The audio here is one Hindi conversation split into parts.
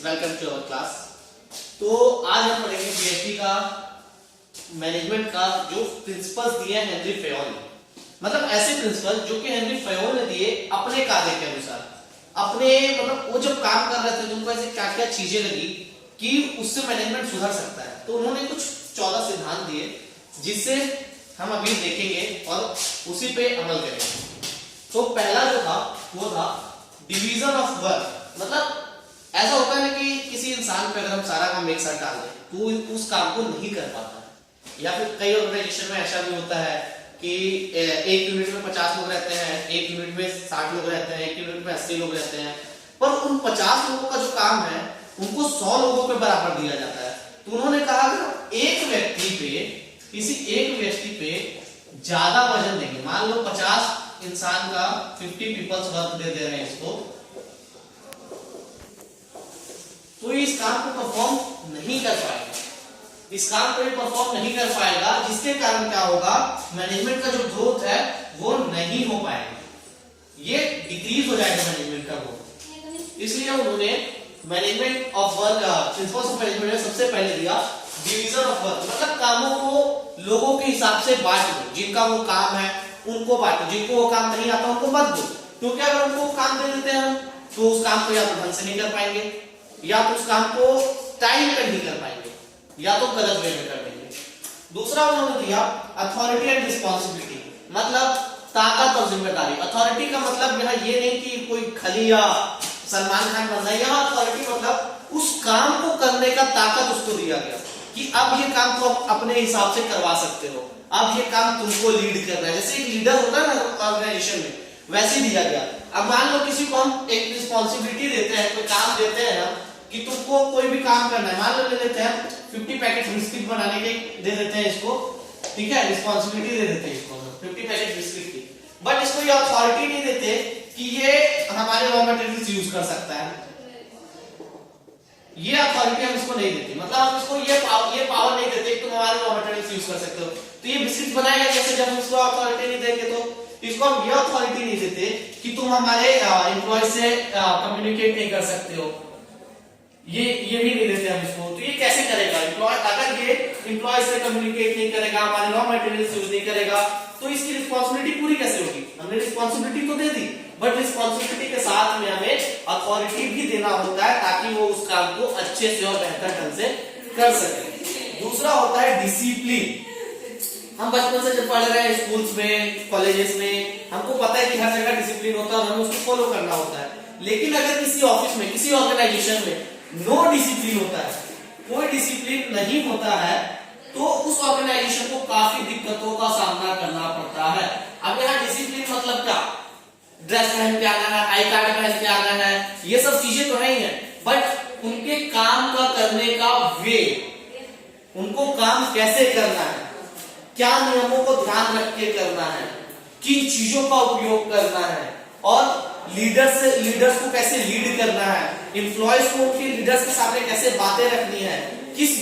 Welcome to our class. तो आज हम पढ़ेंगे बीएसटी का मैनेजमेंट का जो प्रिंसिपल्स दिए हैं हेनरी फेयोल ने, मतलब ऐसे प्रिंसिपल जो कि हेनरी फेयोल ने दिए अपने कार्य के अनुसार, अपने मतलब वो जब काम कर रहे थे तो उनको ऐसे क्या क्या चीजें लगी कि उससे मैनेजमेंट सुधर सकता है। तो उन्होंने कुछ 14 सिद्धांत दिए जिससे हम अभी देखेंगे और उसी पे अमल करेंगे। तो पहला जो था वो था डिवीजन ऑफ वर्क। मतलब ऐसा होता है ना कि किसी इंसान पे अगर हम सारा काम एक साथ डाल दें तो उस काम को नहीं कर पाता है। या फिर कई ऑर्गेनाइजेशन में ऐसा भी होता है कि एक यूनिट में 50 लोग रहते हैं, एक यूनिट में 60 लोग रहते हैं, एक यूनिट में 80 लोग रहते हैं, पर उन 50 लोगों का जो काम है उनको 100 लोगों के बराबर दिया जाता है। तो उन्होंने कहा कि एक व्यक्ति पे, किसी एक व्यक्ति पे ज्यादा वजन देंगे, मान लो 50 इंसान का 50 पीपल्स वर्क दे रहे हैं इसको, तो इस काम को परफॉर्म नहीं कर पाएगा, इस काम को परफॉर्म नहीं कर पाएगा, जिसके कारण क्या होगा, मैनेजमेंट का जो ग्रोथ है वो नहीं हो पाएगा, ये डिक्रीज हो जाएगा मैनेजमेंट का ग्रोथ। इसलिए उन्होंने management of work principles of management में सबसे पहले दिया डिवीजन ऑफ वर्क। मतलब कामों को लोगों के हिसाब से बांट दो, जिनका वो काम है उनको बांटो, जिनको वो काम नहीं आता उनको मत दो, क्योंकि अगर उनको काम दे देते हैं तो उस काम को या तो ढंग से नहीं कर पाएंगे, या तो उस काम को टाइम पे नहीं कर पाएंगे, या तो गलत वे में कर देंगे। दूसरा उन्होंने दिया अथॉरिटी एंड रिस्पॉन्सिबिलिटी, मतलब ताकत और जिम्मेदारी। अथॉरिटी का मतलब यहाँ ये नहीं कि कोई खली या सलमान खान बनना है, यहाँ अथॉरिटी मतलब उस काम को करने का ताकत उसको दिया गया कि अब ये काम तो आप अपने हिसाब से करवा सकते हो, अब ये काम तुमको लीड करना है। जैसे एक लीडर होता है ना ऑर्गेनाइजेशन में, वैसे दिया गया। अब मान लो किसी को हम एक रिस्पॉन्सिबिलिटी देते हैं, कोई काम देते हैं हम कि तुमको कोई भी काम करना है, मान लो ले लेते हैं 50 पैकेट बिस्किट बनाने के दे देते हैं इसको, ठीक है, रिस्पॉन्सिबिलिटी दे देते हैं इसको 50 पैकेट बिस्किट की, बट इसको ये अथॉरिटी नहीं देते कि ये हमारे रॉ मटेरियल्स यूज कर सकता है, ये अथॉरिटी हम इसको नहीं देते, मतलब हम इसको ये पावर नहीं देते कि तुम हमारे रॉ मटेरियल्स यूज कर सकते हो। तो ये बिस्किट बनाएगा कैसे जब हम इसको अथॉरिटी नहीं देंगे? तो इसको हम ये अथॉरिटी नहीं देते कि तुम हमारे एम्प्लॉय से कम्युनिकेट नहीं कर सकते हो, ये भी नहीं देते हम इसको। तो ये कैसे करेगा एम्प्लॉय? अगर ये एम्प्लॉय से कम्युनिकेट नहीं करेगा, हमारे रॉ मटेरियल्स यूज नहीं करेगा, तो इसकी रिस्पांसिबिलिटी पूरी कैसे होगी? हमने रिस्पांसिबिलिटी तो दे दी, बट रिस्पांसिबिलिटी के साथ में हमें अथॉरिटी भी देना होता है ताकि वो उस काम को अच्छे से और बेहतर ढंग से कर सके। दूसरा होता है डिसिप्लिन। हम बचपन से जब पढ़ रहे हैं स्कूल्स में, कॉलेजेस में, हमको पता है कि हर जगह डिसिप्लिन होता है और हमें उसको फॉलो करना होता है। लेकिन अगर किसी ऑफिस में, किसी ऑर्गेनाइजेशन में नो डिसिप्लिन होता है, कोई डिसिप्लिन नहीं होता है, तो उस ऑर्गेनाइजेशन को काफी दिक्कतों का सामना करना पड़ता है। अब यहाँ डिसिप्लिन मतलब क्या? ड्रेस पहन के आना है, आई कार्ड पहन के आना है, ये सब चीजें तो नहीं है, बट उनके काम का करने का वे, उनको काम कैसे करना है, क्या नियमों को ध्यान रख के करना है, किन चीजों का उपयोग करना है, और लीडर्स को कैसे लीड करना है, एम्प्लॉयज को उनके लीडर्स के सामने कैसे बातें रखनी है, किस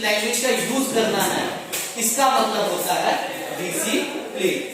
लैंग्वेज का यूज करना है, इसका मतलब होता है डिसिप्लिन।